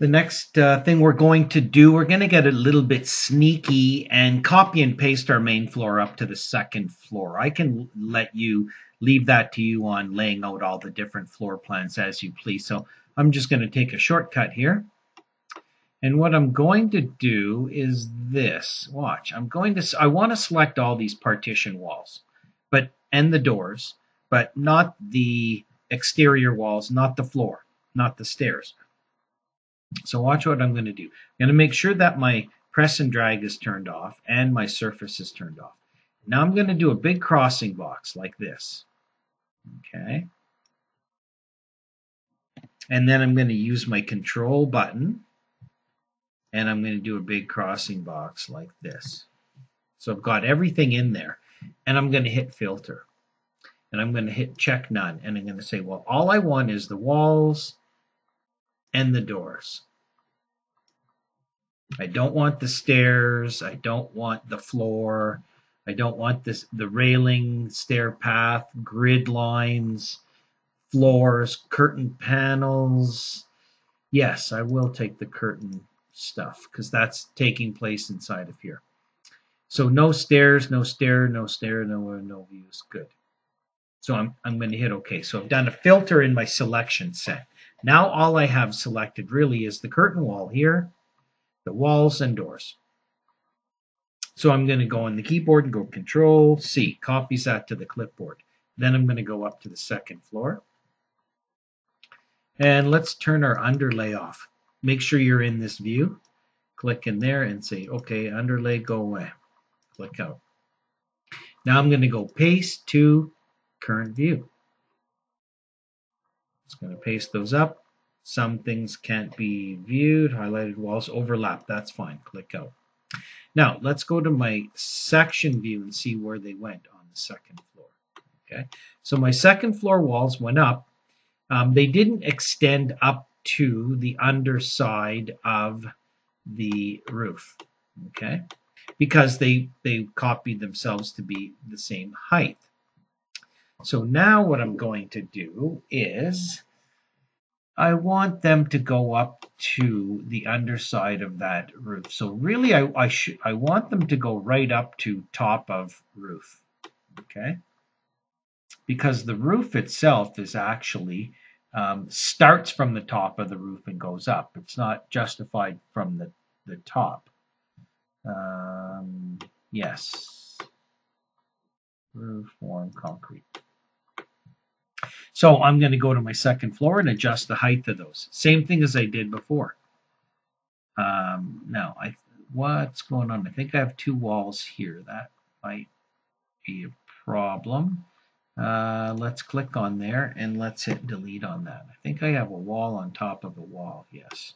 The next thing we're going to do, we're going to get a little bit sneaky and copy and paste our main floor up to the second floor. I can leave that to you on laying out all the different floor plans as you please. So I'm just going to take a shortcut here. And what I'm going to do is this. Watch. I want to select all these partition walls, and the doors, but not the exterior walls, not the floor, not the stairs. So watch what I'm going to do. I'm going to make sure that my press and drag is turned off and my surface is turned off. Now I'm going to do a big crossing box like this. Okay. And then I'm going to use my control button and I'm going to do a big crossing box like this. So I've got everything in there and I'm going to hit filter and I'm going to hit check none and I'm going to say, well, all I want is the walls and the doors. I don't want the stairs. I don't want the floor. I don't want the railing, stair path, grid lines, floors, curtain panels. Yes, I will take the curtain stuff because that's taking place inside of here. So no stairs, no stair, no stair, no views. Good. So I'm going to hit OK. So I've done a filter in my selection set. Now all I have selected really is the curtain wall here, the walls and doors. So I'm going to go on the keyboard and go Control C, copies that to the clipboard. Then I'm going to go up to the second floor. And let's turn our underlay off. Make sure you're in this view. Click in there and say, OK, underlay, go away. Click out. Now I'm going to go paste to current view. Just going to paste those up. Some things can't be viewed. Highlighted walls overlap. That's fine. Click out. Now let's go to my section view and see where they went on the second floor. Okay, so my second floor walls went up. They didn't extend up to the underside of the roof. Okay, because they copied themselves to be the same height. So now what I'm going to do is I want them to go up to the underside of that roof. So really I want them to go right up to top of roof. Okay? Because the roof itself is actually starts from the top of the roof and goes up. It's not justified from the top. Yes. Roof, form, concrete. So I'm going to go to my second floor and adjust the height of those. Same thing as I did before. Now, what's going on? I think I have two walls here. That might be a problem. Let's click on there and let's hit delete on that. I think I have a wall on top of a wall. Yes.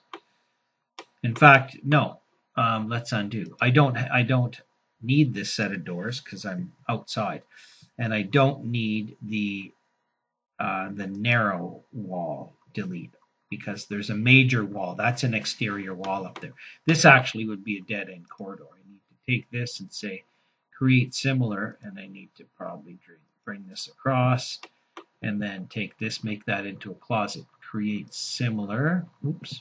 In fact, no. Let's undo. I don't need this set of doors because I'm outside, and I don't need the narrow wall delete because there's a major wall. That's an exterior wall up there. This actually would be a dead-end corridor. I need to take this and say create similar, and I need to probably bring this across and then take this, make that into a closet. Create similar. Oops.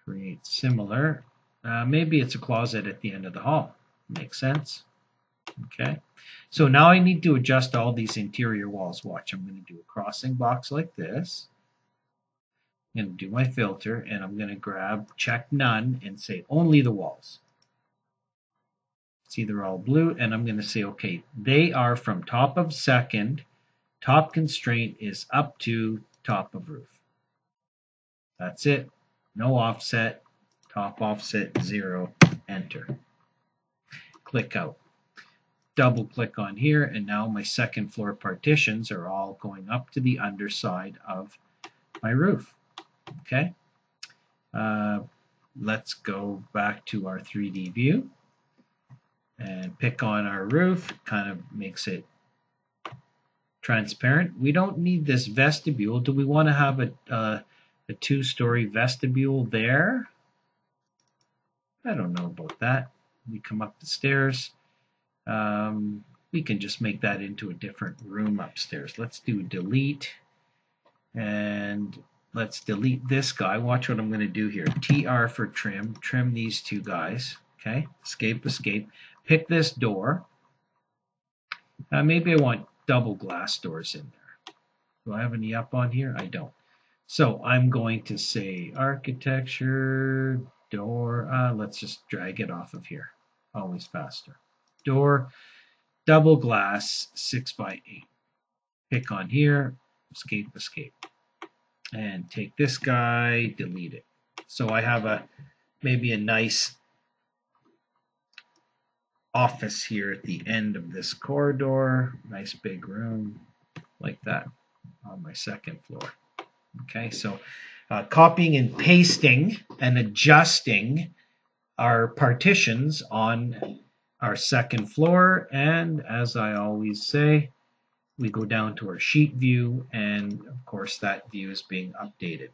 Create similar. Maybe it's a closet at the end of the hall. Makes sense. Okay. So now I need to adjust all these interior walls. Watch, I'm going to do a crossing box like this. I'm going to do my filter, and I'm going to grab check none and say only the walls. See, they're all blue, and I'm going to say, okay, they are from top of second. Top constraint is up to top of roof. That's it. No offset. Top offset 0. Enter. Click out. Double click on here, and now my second floor partitions are all going up to the underside of my roof. Okay. Let's go back to our 3D view and pick on our roof. Kind of makes it transparent. We don't need this vestibule. Do we want to have a two-story vestibule there? I don't know about that. We come up the stairs. We can just make that into a different room upstairs. Let's do delete, and let's delete this guy. Watch what I'm going to do here. TR for trim. Trim these two guys. Okay. Escape, escape. Pick this door. Maybe I want double glass doors in there. Do I have any up on here? I don't. So I'm going to say architecture, door. Let's just drag it off of here. Always faster. Door, double glass, 6x8. Pick on here, escape, escape. And take this guy, delete it. So I have maybe a nice office here at the end of this corridor. Nice big room like that on my second floor. Okay, so copying and pasting and adjusting our partitions on our second floor. And as I always say, we go down to our sheet view, and of course that view is being updated.